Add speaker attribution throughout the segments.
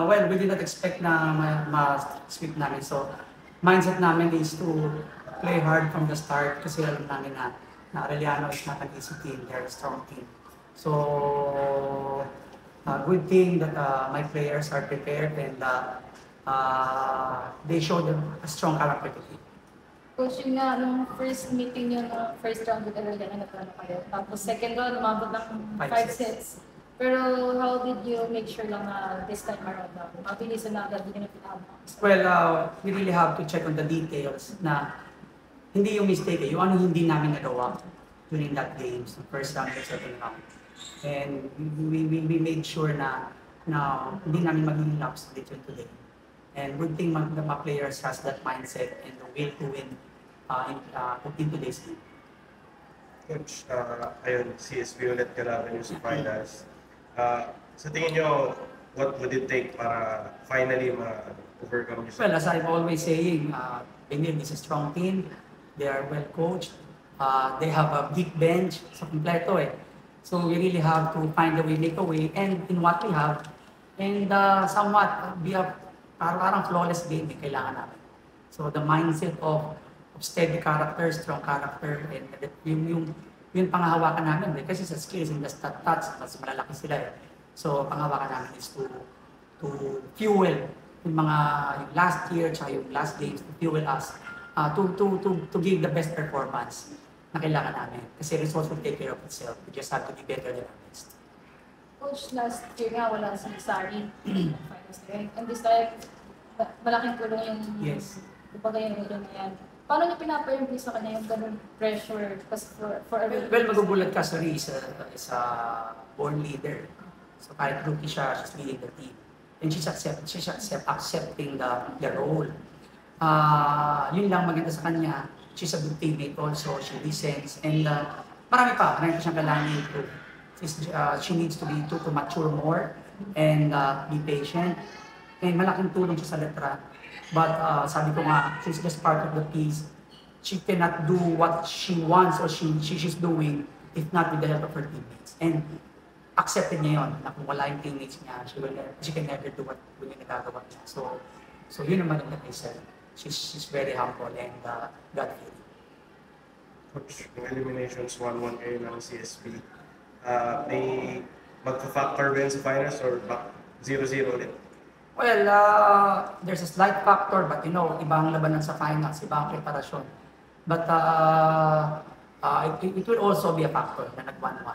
Speaker 1: Well, we did not expect na ma-sweep namin. So, mindset namin is to play hard from the start kasi alam namin na Arellano is not an easy team. They're a strong team. So, good thing that my players are prepared and they showed a strong character today.
Speaker 2: Coach, yung nga, nung first meeting nyo ng first round with Arellano, nagkano kayo. Tapos second round, umabot ng 5 sets. Pero how did you make sure lang na this time around na mabilisan na agad din yung pinabak?
Speaker 1: Well, we really have to check on the details na hindi yung mistake yung ano hindi namin nagawa during that game, so first round and second round. And we made sure na hindi namin maging laps dito today. And good thing the mga players has that mindset and the will to win in today's game.
Speaker 3: Coach, ayun, CSP ulit kalaban yung sa finals. Sa tingin nyo, what would it take para finally ma-overcome nyo?
Speaker 1: Well, as I'm always saying, Benil is a strong team. They are well coached. They have a big bench sa kompleto eh. So we really have to find a way, make a way, and in what we have, and somewhat we have parang flawless game na kailangan namin. So the mindset of steady character, strong character, and yung panghahawakan namin kasi sa skills and the stats, mas malalaki sila eh. So panghahawakan namin is to fuel yung last year tsaka yung last games, to fuel us to give the best performance na kailangan namin. Kasi results will take care of itself. We just have to be better than our best.
Speaker 2: Coach, last year nga wala si Sari finals na. And this time, malaking tulong yung yung role na yan. Paano niyo pinapa-improve sa kanya yung ganun pressure for everyone?
Speaker 1: Well, magugulat ka, Sari is a born leader. So kahit rookie siya, she's leading the team. And she's accepting the role. Yun lang maganda sa kanya. She's a good teammate also, she listens, and marami pa siyang kailangan to. She needs to mature more and be patient. And malaking tulong siya sa letra. But sabi ko nga, she's just part of the piece. She cannot do what she wants or she's doing if not with the help of her teammates. And accepted niya yun, na kung wala yung teammates niya, she can never do what yung nagagawa niya. So yun naman ang kay She's very humble and God-fearing.
Speaker 3: Coach, yung eliminations 1-1 kayo ng CSP, may magka-factor ba yun sa finals or 0-0 ulit?
Speaker 1: Well, there's a slight factor but ibang labanan sa finals, ibang preparasyon. But it will also be a factor na nag-1-1.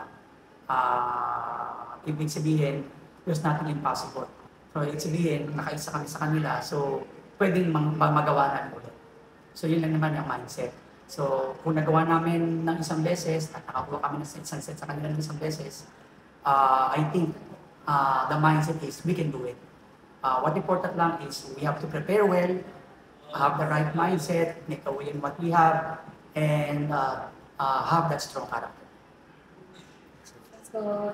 Speaker 1: Ibig sabihin, there's nothing impossible. So ibig sabihin, nakaisa kami sa kanila, so pwedeng magawa namin ulit. So yun lang naman yung mindset. So kung nagawa namin ng isang beses at nakakuha kami ng isang set sa kanila ng isang beses, I think the mindset is we can do it. What important lang is we have to prepare well, have the right mindset, make a way in what we have, and have that strong character.
Speaker 2: So,